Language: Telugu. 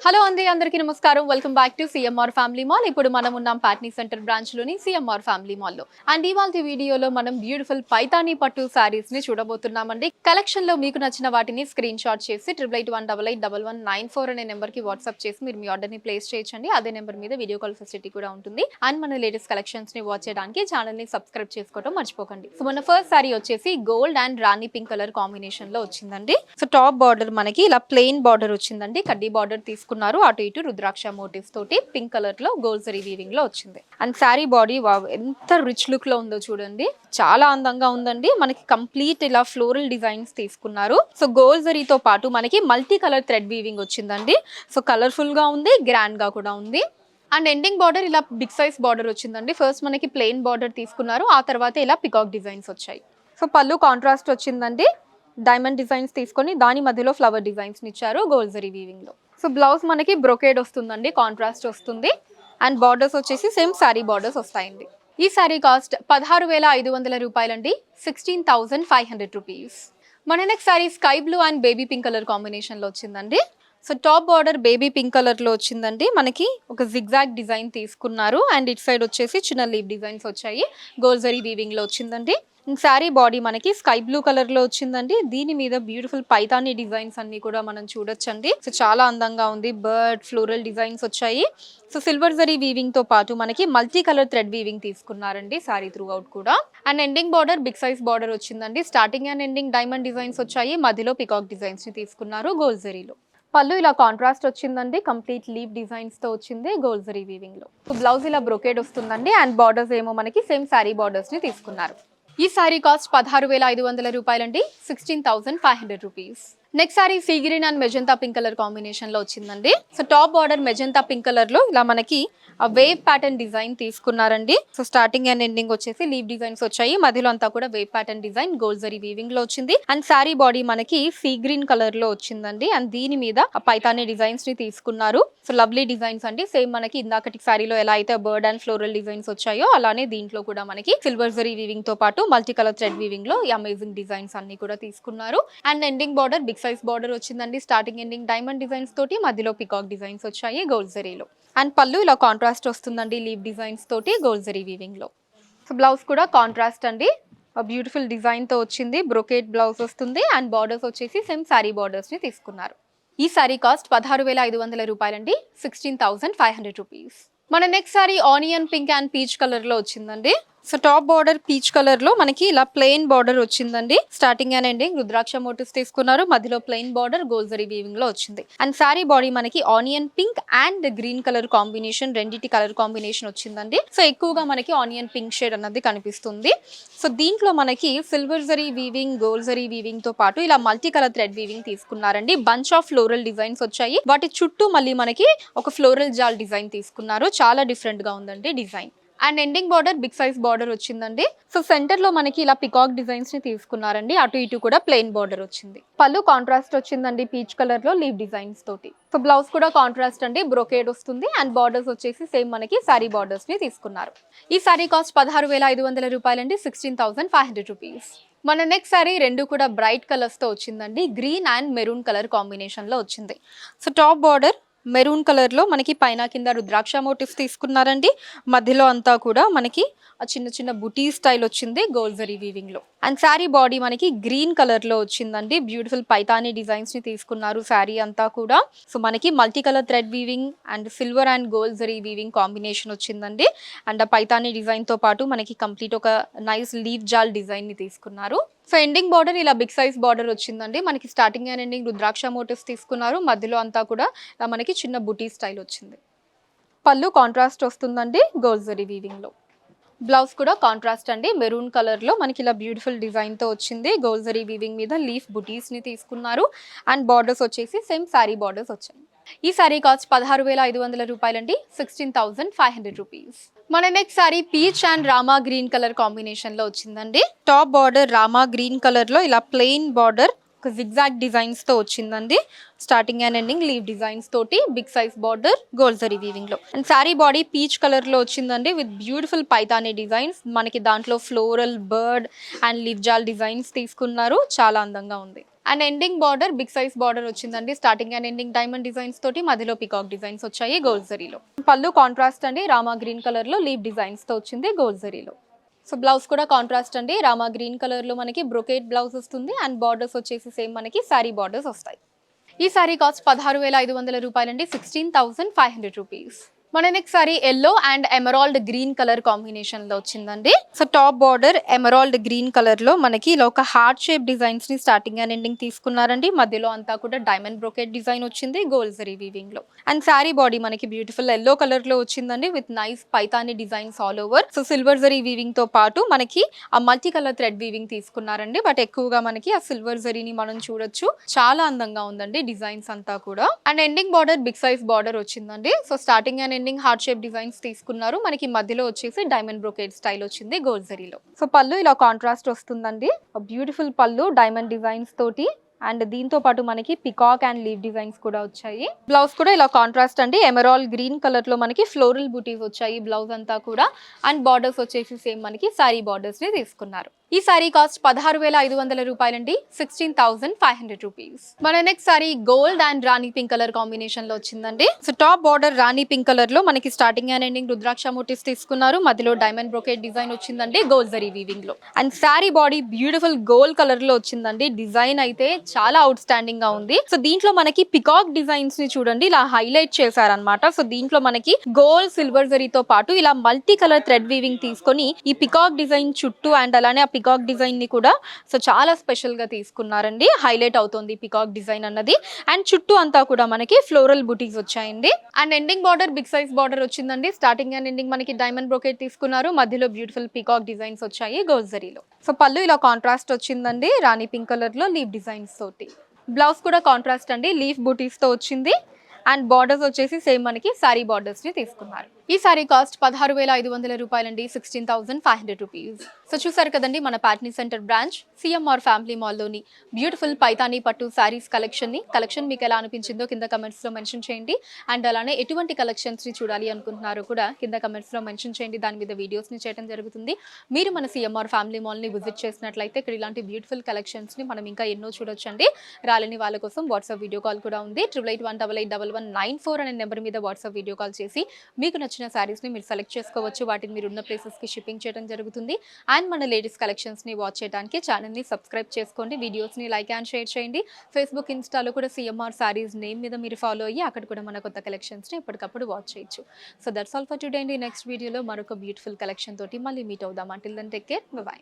హలో అండి, అందరికీ నమస్కారం. Welcome back to CMR family mall. ఇప్పుడు మనం ఉన్నాం పాట్నీ సెంటర్ బ్రాంచ్ లోని సిఎంఆర్ ఫ్యామిలీ మాల్ లో. అండ్ ఇవాళ వీడియోలో మనం బ్యూటిఫుల్ పైతానీ పట్టు సారీస్ ని చూడబోతున్నామండి. కలెక్షన్ లో మీకు నచ్చిన వాటిని స్క్రీన్ షాట్ చేసి 8881881194 అనే నెంబర్ కి వాట్సాప్ చేసి మీరు మీ ఆర్డర్ ని ప్లేస్ చేయొచ్చండి. అదే నెంబర్ మీద వీడియో కాల్ ఫెసిలిటీ కూడా ఉంటుంది. అండ్ మన లేటెస్ట్ కలెక్షన్స్ ని వాచ్ చేయడానికి ఛానల్ ని సబ్స్క్రైబ్ చేసుకోవడం మర్చిపోకండి. సో మన ఫస్ట్ సారీ వచ్చేసి gold and rani pink colour combination లో వచ్చిందండి. సో టాప్ బార్డర్ మనకి ఇలా ప్లెయిన్ బార్డర్ వచ్చిందండి. కడ్డీ బార్డర్ తీసుకున్నారు. అటు ఇటు రుద్రాక్ష మోటివ్స్ తోటి పింక్ కలర్ లో గోల్డ్ జరీ వీవింగ్ లో వచ్చింది. అండ్ శారీ బాడీ ఎంత రిచ్ లుక్ లో ఉందో చూడండి, చాలా అందంగా ఉందండి. మనకి కంప్లీట్ ఇలా ఫ్లోరల్ డిజైన్స్ తీసుకున్నారు. సో గోల్డ్ జరీతో పాటు మనకి మల్టీ కలర్ థ్రెడ్ వీవింగ్ వచ్చిందండి. సో కలర్ఫుల్ గా ఉంది, గ్రాండ్ గా కూడా ఉంది. అండ్ ఎండింగ్ బార్డర్ ఇలా బిగ్ సైజ్ బార్డర్ వచ్చిందండి. ఫస్ట్ మనకి ప్లెయిన్ బార్డర్ తీసుకున్నారు, ఆ తర్వాత ఇలా పికాక్ డిజైన్స్ వచ్చాయి. సో పళ్ళు కాంట్రాస్ట్ వచ్చిందండి. డైమండ్ డిజైన్స్ తీసుకొని దాని మధ్యలో ఫ్లవర్ డిజైన్స్ ఇచ్చారు గోల్డ్ జరీ వీవింగ్ లో. సో బ్లౌజ్ మనకి బ్రొకేడ్ వస్తుందండి, కాంట్రాస్ట్ వస్తుంది. అండ్ బార్డర్స్ వచ్చేసి సేమ్ శారీ బార్డర్స్ వస్తాయండి. ఈ శారీ కాస్ట్ 16,500 రూపాయలండి, 16,500 రూపీస్. మన next sari sky blue and baby pink colour combination లో వచ్చిందండి. So top border baby pink colour లో వచ్చిందండి. మనకి ఒక జిగ్జాగ్ డిజైన్ తీసుకున్నారు. అండ్ ఇట్ సైడ్ వచ్చేసి చిన్న లీవ్ డిజైన్స్ వచ్చాయి. గోల్డ్ జరీ వీవింగ్ లో వచ్చిందండి. శారీ బాడీ మనకి స్కై బ్లూ కలర్ లో వచ్చిందండి. దీని మీద బ్యూటిఫుల్ పైతానీ డిజైన్స్ అన్ని కూడా మనం చూడొచ్చండి. సో చాలా అందంగా ఉంది. బర్డ్ ఫ్లోరల్ డిజైన్స్ వచ్చాయి. సో సిల్వర్ జరీ వీవింగ్ తో పాటు మనకి మల్టీ కలర్ థ్రెడ్ వీవింగ్ తీసుకున్నారండి సారీ త్రూ అవుట్ కూడా. And ending border big size border వచ్చిందండి. Starting and ending diamond designs వచ్చాయి. మధ్యలో పికాక్ డిజైన్స్ ని తీసుకున్నారు గోల్డ్ జరీలో. పళ్ళు ఇలా కాంట్రాస్ట్ వచ్చిందండి, కంప్లీట్ లీవ్ డిజైన్స్ తో వచ్చింది గోల్డ్ జరీ వీవింగ్ లో. బ్లౌజ్ ఇలా బ్రొకేడ్ వస్తుందండి. అండ్ బార్డర్స్ ఏమో మనకి సేమ్ శారీ బార్డర్స్ ని తీసుకున్నారు. ఈ సారీ కాస్ట్ 16,500 రూపాయలండి, 16,500 rupees. Next sorry sea green and magenta pink colour combination లో వచ్చిందండి. So top border magenta pink colour లో ఇలా మనకి వేవ్ ప్యాటర్న్ డిజైన్ తీసుకున్నారండి. సో స్టార్టింగ్ అండ్ ఎండింగ్ వచ్చేసి లీవ్ డిజైన్స్ వచ్చాయి. మధ్యలో అంతా కూడా wave pattern design gold zari weaving లో వచ్చింది. అండ్ శారీ బాడీ మనకి సీ గ్రీన్ కలర్ లో వచ్చిందండి. అండ్ దీని మీద పైతానీ డిజైన్స్ ని తీసుకున్నారు. సో లవ్లీ డిజైన్స్ అండి. సేమ్ మనకి ఇందాకటి శారీలో ఎలా అయితే బర్డ్ అండ్ ఫ్లోరల్ డిజైన్స్ వచ్చాయో అలానే దీంట్లో కూడా మనకి సిల్వర్ జరీ వీవింగ్ తో పాటు మల్టీ కలర్ థ్రెడ్ వీవింగ్ లో ఈ అమేజింగ్ డిజైన్స్ అన్ని కూడా తీసుకున్నారు. And ending border big size border వచ్చిందండి. స్టార్టింగ్ ఎండింగ్ డైమండ్ డిజైన్స్ తోటి, మధ్యలో పికాక్ డిజైన్స్ వచ్చాయి గోల్డ్ జరీలో. అండ్ పళ్ళు ఇలా కాంట్రాస్ట్ వస్తుందండి లీవ్ డిజైన్స్ తోటి గోల్డ్ జరీ వీవింగ్ లో. సో బ్లౌజ్ కూడా కాంట్రాస్ట్ అండి, బ్యూటిఫుల్ డిజైన్ తో వచ్చింది. బ్రొకేట్ బ్లౌజ్ వస్తుంది. అండ్ బార్డర్స్ వచ్చేసి సేమ్ శారీ బార్డర్స్ ని తీసుకున్నారు. ఈ సారీ కాస్ట్ 16,500 రూపాయలండి, 16,500 రూపీస్. మన next sari onion pink and peach colour లో వచ్చిందండి. So top border peach colour లో మనకి ఇలా ప్లెయిన్ బార్డర్ వచ్చిందండి. Starting and ending rudraksha motifs తీసుకున్నారు. మధ్యలో plain border gold zari weaving లో వచ్చింది. అండ్ శారీ బాడీ మనకి onion pink and green colour combination, రెండిటి కలర్ కాంబినేషన్ వచ్చిందండి. సో ఎక్కువగా మనకి ఆనియన్ పింక్ షేడ్ అన్నది కనిపిస్తుంది. సో దీంట్లో మనకి silver zari weaving, gold zari weaving తో పాటు ఇలా మల్టీ కలర్ థ్రెడ్ వీవింగ్ తీసుకున్నారండి. బంచ్ ఆఫ్ ఫ్లోరల్ డిజైన్స్ వచ్చాయి. వాటి చుట్టూ మళ్ళీ మనకి ఒక ఫ్లోరల్ జాల్ డిజైన్ తీసుకున్నారు. చాలా డిఫరెంట్ గా ఉందండి design. And ending border big size border వచ్చిందండి. సో సెంటర్ లో మనకి ఇలా పికాక్ డిజైన్స్ ని తీసుకున్నారండి. అటు ఇటు కూడా ప్లెయిన్ బార్డర్ వచ్చింది. పళ్ళు కాంట్రాస్ట్ వచ్చిందండి పీచ్ కలర్ లో లీవ్ డిజైన్స్ తోటి. సో బ్లౌజ్ కూడా కాంట్రాస్ట్ అండి, బ్రొకేడ్ వస్తుంది. అండ్ బార్డర్స్ వచ్చేసి సేమ్ మనకి సారీ బార్డర్స్ ని తీసుకున్నారు. ఈ సారీ కాస్ట్ 16,500 రూపాయలండి, 16,500 రూపీస్. మన నెక్స్ట్ సారీ రెండు కూడా బ్రైట్ కలర్స్ తో వచ్చిందండి. Green and maroon colour combination లో వచ్చింది. So top border maroon colour లో మనకి పైన కింద రుద్రాక్ష మోటివ్స్ తీసుకున్నారండి. మధ్యలో అంతా కూడా మనకి చిన్న చిన్న బుటీ స్టైల్ వచ్చింది గోల్డ్ జరీ వీవింగ్ లో. అండ్ శారీ బాడీ మనకి గ్రీన్ కలర్ లో వచ్చిందండి. బ్యూటిఫుల్ పైతానీ డిజైన్స్ ని తీసుకున్నారు శారీ అంతా కూడా. సో మనకి multi colour thread weaving and silver and gold zari weaving combination వచ్చిందండి. అండ్ ఆ పైతానీ డిజైన్ తో పాటు మనకి కంప్లీట్ ఒక నైస్ లీవ్ జాల్ డిజైన్ ని తీసుకున్నారు. సో ఎండింగ్ బార్డర్ ఇలా బిగ్ సైజ్ బార్డర్ వచ్చిందండి. మనకి starting and ending rudraksha motifs తీసుకున్నారు. మధ్యలో అంతా కూడా మనకి చిన్న బుటీ స్టైల్ వచ్చింది. పళ్ళు కాంట్రాస్ట్ వస్తుందండి గోల్డ్ జరీ వీవింగ్ లో. బ్లౌజ్ కూడా కాంట్రాస్ట్ అండి, మెరూన్ కలర్ లో మనకి ఇలా బ్యూటిఫుల్ డిజైన్ తో వచ్చింది. గోల్డ్ జరీ వీవింగ్ మీద లీఫ్ బుటీస్ ని తీసుకున్నారు. అండ్ బార్డర్స్ వచ్చేసి సేమ్ శారీ బార్డర్స్ వచ్చాయి. ఈ సారీ కాస్ట్ 16,500 రూపాయలండి, 16,500 రూపీస్. మన next sorry peach and Rama green colour combination లో వచ్చిందండి. Top border Rama green colour లో ఇలా ప్లెయిన్ బార్డర్ ఒక జిగ్జాగ్ డిజైన్స్ తో వచ్చిందండి. Starting and ending leave designs తోటి big size border gold zari weaving లో. And sari body peach colour లో వచ్చిందండి విత్ బ్యూటిఫుల్ పైతానీ డిజైన్స్. మనకి దాంట్లో floral, bird and leave jaal designs తీసుకున్నారు. చాలా అందంగా ఉంది. And ending border big size border వచ్చిందండి. Starting and ending diamond designs తోటి మధ్యలో పికాక్ డిజైన్స్ వచ్చాయి గోల్డ్ జరీలో. పళ్ళు కాంట్రాస్ట్ అండి, రామా గ్రీన్ కలర్ లో లీవ్ డిజైన్స్ తో వచ్చింది గోల్డ్ జరీలో. సో బ్లౌజ్ కూడా కాంట్రాస్ట్ అండి, రామా గ్రీన్ కలర్ లో మనకి బ్రొకేట్ బ్లౌజ్ వస్తుంది. అండ్ బార్డర్స్ వచ్చేసి సేమ్ మనకి సారీ బార్డర్స్ వస్తాయి. ఈ సారీ కాస్ట్ 16,500 రూపాయలండి, 16,500 రూపీస్. మన next sorry yellow and emerald green colour combination లో వచ్చిందండి. So top border emerald green colour లో మనకి ఇలా ఒక హార్ట్ షేప్ డిజైన్స్ ని స్టార్టింగ్ అండ్ ఎండింగ్ తీసుకున్నారండి. మధ్యలో అంతా కూడా డైమండ్ బ్రోకెట్ డిజైన్ వచ్చింది గోల్డ్ జరీ వీవింగ్ లో. అండ్ సారీ బాడీ మనకి బ్యూటిఫుల్ ఎల్లో కలర్ లో వచ్చిందండి with nice Paithani designs all over. So silver zari weaving తో పాటు మనకి ఆ మల్టీ కలర్ థ్రెడ్ వీవింగ్ తీసుకున్నారండి. బట్ ఎక్కువగా మనకి ఆ సిల్వర్ జరీని మనం చూడొచ్చు, చాలా అందంగా ఉందండి డిజైన్స్ అంతా కూడా. And ending border big size border వచ్చిందండి. So starting and ending heart shape designs తీసుకున్నారు. మనకి మధ్యలో వచ్చేసి డైమండ్ బ్రోకేడ్ స్టైల్ వచ్చింది గోల్డ్ జరీలో. సో పళ్ళు ఇలా కాంట్రాస్ట్ వస్తుందండి, బ్యూటిఫుల్ పళ్ళు డైమండ్ డిజైన్స్ తోటి. అండ్ దీంతో పాటు మనకి పికాక్ అండ్ లీవ్ డిజైన్స్ కూడా వచ్చాయి. బ్లౌజ్ కూడా ఇలా కాంట్రాస్ట్ అండి, ఎమరాల్ గ్రీన్ కలర్ లో మనకి ఫ్లోరల్ బూటీస్ వచ్చాయి బ్లౌజ్ అంతా కూడా. అండ్ బార్డర్స్ వచ్చేసి సేమ్ మనకి సారీ బార్డర్స్ ని తీసుకున్నారు. ఈ సారీ కాస్ట్ 16,500 రూపాయలండి, 16,500 రూపీస్. మన next sari gold and rani pink colour combination లో వచ్చిందండి. So top border rani pink colour లో మనకి starting and ending rudraksha motifs తీసుకున్నారు. మధ్యలో డైమండ్ బ్రోకెట్ డిజైన్ వచ్చిందండి గోల్డ్ జరీ వీవింగ్ లో. And sari body beautiful gold colour లో వచ్చిందండి. డిజైన్ అయితే చాలా అవుట్ స్టాండింగ్ గా ఉంది. సో దీంట్లో మనకి పికాక్ డిజైన్స్ ని చూడండి ఇలా హైలైట్ చేశారనమాట. సో దీంట్లో మనకి గోల్డ్ సిల్వర్ జరీతో పాటు ఇలా మల్టీ కలర్ థ్రెడ్ వీవింగ్ తీసుకొని ఈ పికాక్ డిజైన్ చుట్టూ అండ్ అలానే ఆ పికాక్ డిజైన్ ని కూడా సో చాలా స్పెషల్ గా తీసుకున్నారండి. హైలైట్ అవుతుంది పికాక్ డిజైన్ అన్నది. అండ్ చుట్టూ అంతా కూడా మనకి ఫ్లోరల్ బుటీస్ వచ్చాయండి. And ending border big size border వచ్చిందండి. స్టార్టింగ్ అండ్ ఎండింగ్ మనకి డైమండ్ బ్రోకెట్ తీసుకున్నారు. మధ్యలో బ్యూటిఫుల్ పికాక్ డిజైన్స్ వచ్చాయి గోల్డ్ జరీలో. సో పళ్ళు ఇలా కాంట్రాస్ట్ వచ్చిందండి రాణి పింక్ కలర్ లో లీవ్ డిజైన్స్ తోటి. బ్లౌజ్ కూడా కాంట్రాస్ట్ అండి, లీఫ్ బూటీస్ తో వచ్చింది. అండ్ బార్డర్స్ వచ్చేసి సేమ్ మనకి సారీ బార్డర్స్ ని తీసుకున్నారు. ఈ సారీ కాస్ట్ 16,500 రూపాయలండి, 16,500 రూపీస్. సో చూసారు కదండి మన Patny centre branch CMR family మాల్లోని బ్యూటిఫుల్ పైతానీ పట్టు సారీస్ కలెక్షన్ మీకు ఎలా అనిపించిందో కింద కమెంట్స్ లో మెన్షన్ చేయండి. అండ్ అలానే ఎటువంటి కలెక్షన్స్ ని చూడాలి అనుకుంటున్నారో కూడా కింద కమెంట్స్ లో మెన్షన్ చేయండి. దాని మీద వీడియోస్ ని చేయడం జరుగుతుంది. మీరు మన సిఎంఆర్ ఫ్యామిలీ మాల్ ని విజిట్ చేసినట్లయితే ఇక్కడ ఇలాంటి బ్యూటిఫుల్ కలెక్షన్స్ ని మనం ఇంకా ఎన్నో చూడొచ్చండి. రాలేని వాళ్ళ కోసం వాట్సాప్ వీడియో కాల్ కూడా ఉంది. 8881881194 అనే నెంబర్ మీద వాట్సాప్ వీడియో కాల్ చేసి మీకు నచ్చిన సారీస్ ని మీరు సెలెక్ట్ చేసుకోవచ్చు. వాటిని మీరు ఉన్న ప్లేసెస్ కి షిప్పింగ్ చేయడం జరుగుతుంది. అండ్ మన లేడీస్ కలెక్షన్స్ ని వాచ్ చేయడానికి ఛానల్ ని సబ్స్క్రైబ్ చేసుకోండి. వీడియోస్ ని లైక్ అండ్ షేర్ చేయండి. ఫేస్బుక్ ఇన్స్టాలో కూడా సిఎంఆర్ సారీస్ నేమ్ మీద మీరు ఫాలో అయ్యి అక్కడ కూడా మన కొత్త కలెక్షన్స్ ని ఎప్పటికప్పుడు వాచ్ చేయొచ్చు. So that's all for today అండి. నెక్స్ట్ వీడియోలో మరొక బ్యూటిఫుల్ కలెక్షన్ తోటి మళ్ళీ మీట్ అవుదాం. Until then take care, bye by.